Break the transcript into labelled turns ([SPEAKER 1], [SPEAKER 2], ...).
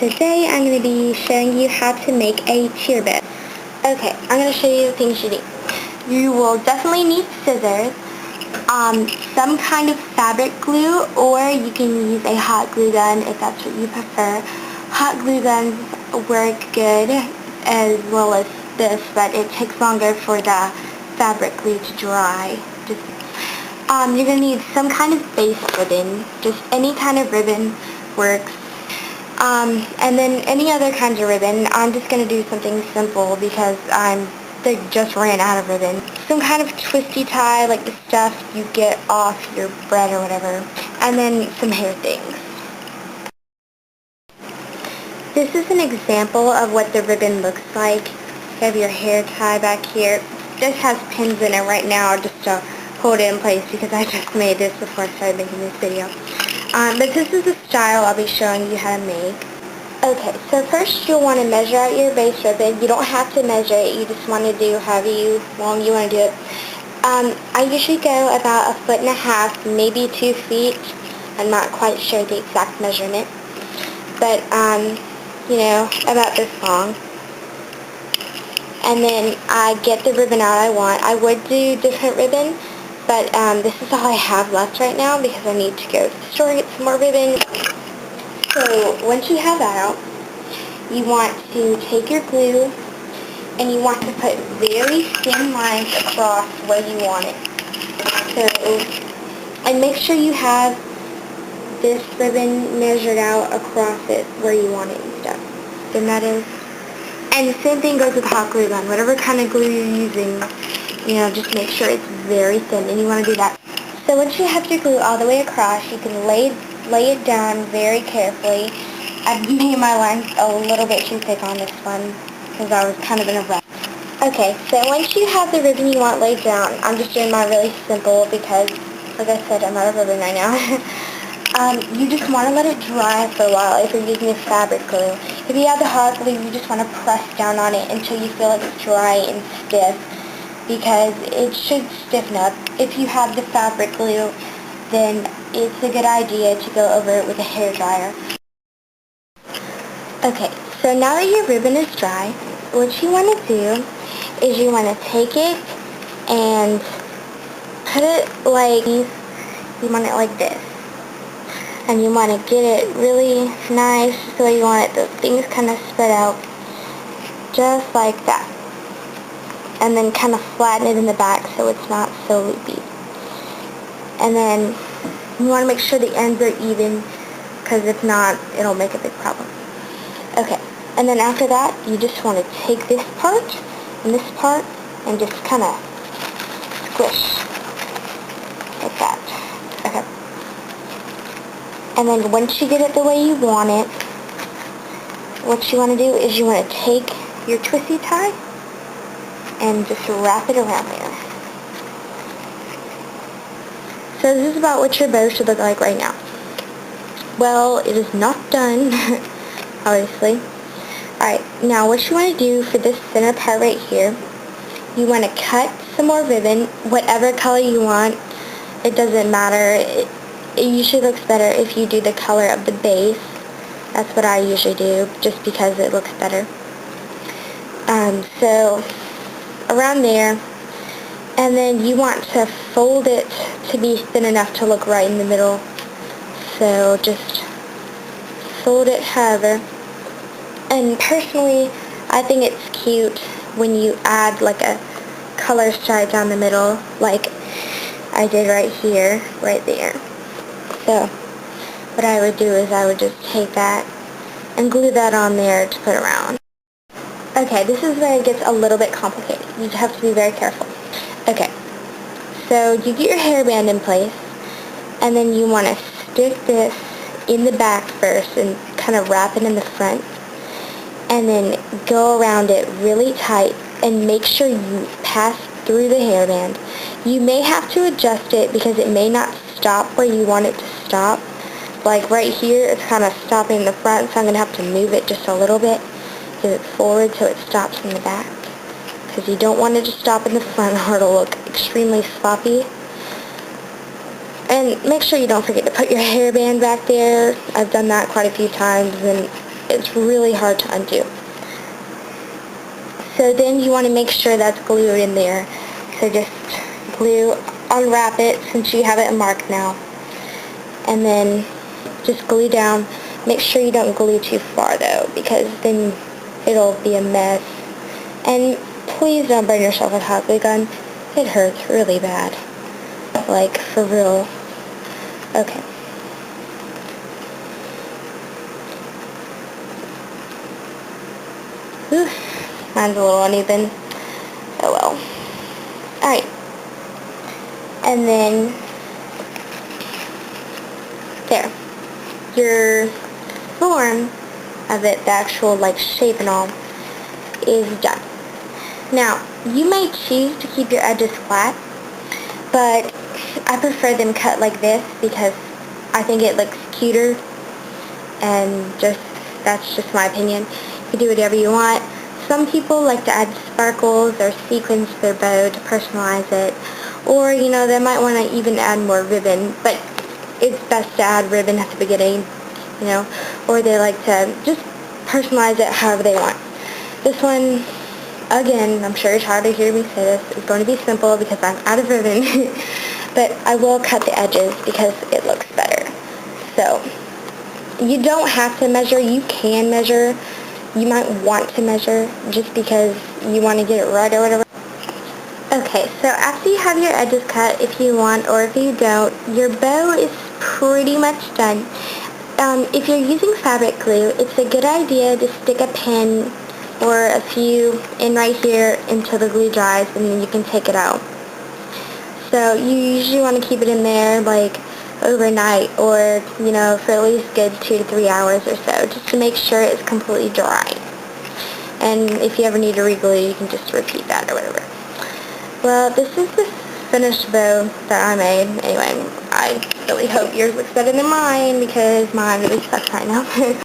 [SPEAKER 1] Today I'm going to be showing you how to make a cheer bed. Okay, I'm going to show you the things you need. You will definitely need scissors, some kind of fabric glue, or you can use a hot glue gun if that's what you prefer. Hot glue guns work good as well as this, but it takes longer for the fabric glue to dry. You're going to need some kind of base ribbon. Just any kind of ribbon works. And then any other kinds of ribbon. I'm just going to do something simple because they just ran out of ribbon. Some kind of twisty tie, like the stuff you get off your bread or whatever. And then some hair things. This is an example of what the ribbon looks like. You have your hair tie back here. This has pins in it right now just to hold it in place because I just made this before I started making this video. But this is the style I'll be showing you how to make. Okay, so first you'll want to measure out your base ribbon. You don't have to measure it, you just want to do however long you want to do it. I usually go about 1.5 feet, maybe 2 feet. I'm not quite sure the exact measurement. But, about this long. And then I get the ribbon out I want. I would do different ribbon, but this is all I have left right now because I need to go to the store and get some more ribbon. So once you have that out, you want to take your glue and you want to put very thin lines across where you want it. So, and make sure you have this ribbon measured out across it where you want it and stuff. Then that is. And the same thing goes with hot glue gun. Whatever kind of glue you're using, just make sure it's very thin, and you want to do that. So once you have your glue all the way across, you can lay it down very carefully. I've made my lines a little bit too thick on this one because I was kind of in a rush. Okay, so once you have the ribbon you want laid down, I'm just doing mine really simple because, like I said, I'm out of ribbon right now. You just want to let it dry for a while if you're using a fabric glue. If you have the hot glue, you just want to press down on it until you feel like it's dry and stiff, because it should stiffen up. If you have the fabric glue, then it's a good idea to go over it with a hairdryer. Okay, so now that your ribbon is dry, what you want to do is you want to take it and put it like this. And you want to get it really nice so you want it, the things kind of spread out just like that. And then kind of flatten it in the back so it's not so loopy. And then you want to make sure the ends are even, because if not, it'll make a big problem. Okay, and then after that, you just want to take this part and this part and just kind of squish like that. Okay. And then once you get it the way you want it, what you want to do is you want to take your twisty tie and just wrap it around there. So this is about what your bow should look like right now. Well, it is not done, obviously. Alright, now what you want to do for this center part right here, you want to cut some more ribbon, whatever color you want. It doesn't matter. It usually looks better if you do the color of the base. That's what I usually do, just because it looks better. So around there, and then you want to fold it to be thin enough to look right in the middle. So just fold it however. And personally, I think it's cute when you add like a color stripe down the middle, like I did right here, right there. So what I would do is I would just take that and glue that on there to put around. Okay, this is where it gets a little bit complicated. You have to be very careful. Okay, so you get your hairband in place, and then you want to stick this in the back first and kind of wrap it in the front, and then go around it really tight and make sure you pass through the hairband. You may have to adjust it because it may not stop where you want it to stop. Like right here, it's kind of stopping in the front, so I'm going to have to move it just a little bit, give it forward so it stops in the back. Because you don't want it to stop in the front or it'll look extremely sloppy. And make sure you don't forget to put your hairband back there. I've done that quite a few times and It's really hard to undo. So then you want to make sure that's glued in there. So just glue, unwrap it since you have it marked now. And then just glue down. Make sure you don't glue too far though, because then it'll be a mess. And please don't burn yourself with a hot glue gun. It hurts really bad. Like, for real. Okay. Whew. Mine's a little uneven. Oh well. Alright. And then, there. Your form of it, the actual like shape and all, is done. Now, you may choose to keep your edges flat, but I prefer them cut like this because I think it looks cuter, and that's just my opinion. You can do whatever you want. Some people like to add sparkles or sequins to their bow to personalize it, or they might want to even add more ribbon, but it's best to add ribbon at the beginning, or they like to just personalize it however they want. This one, again, I'm sure you're tired of hearing me say this, is going to be simple because I'm out of ribbon, but I will cut the edges because it looks better. So, you don't have to measure. You can measure. You might want to measure just because you want to get it right or whatever. Okay, so after you have your edges cut, if you want or if you don't, your bow is pretty much done. If you're using fabric glue, it's a good idea to stick a pin or a few in right here until the glue dries, and then you can take it out. So you usually want to keep it in there like overnight, or for at least good 2 to 3 hours or so, just to make sure it's completely dry. And if you ever need to re-glue, you can just repeat that or whatever. Well, this is the finished bow that I made. Anyway, I really hope yours looks better than mine because mine really sucks right now.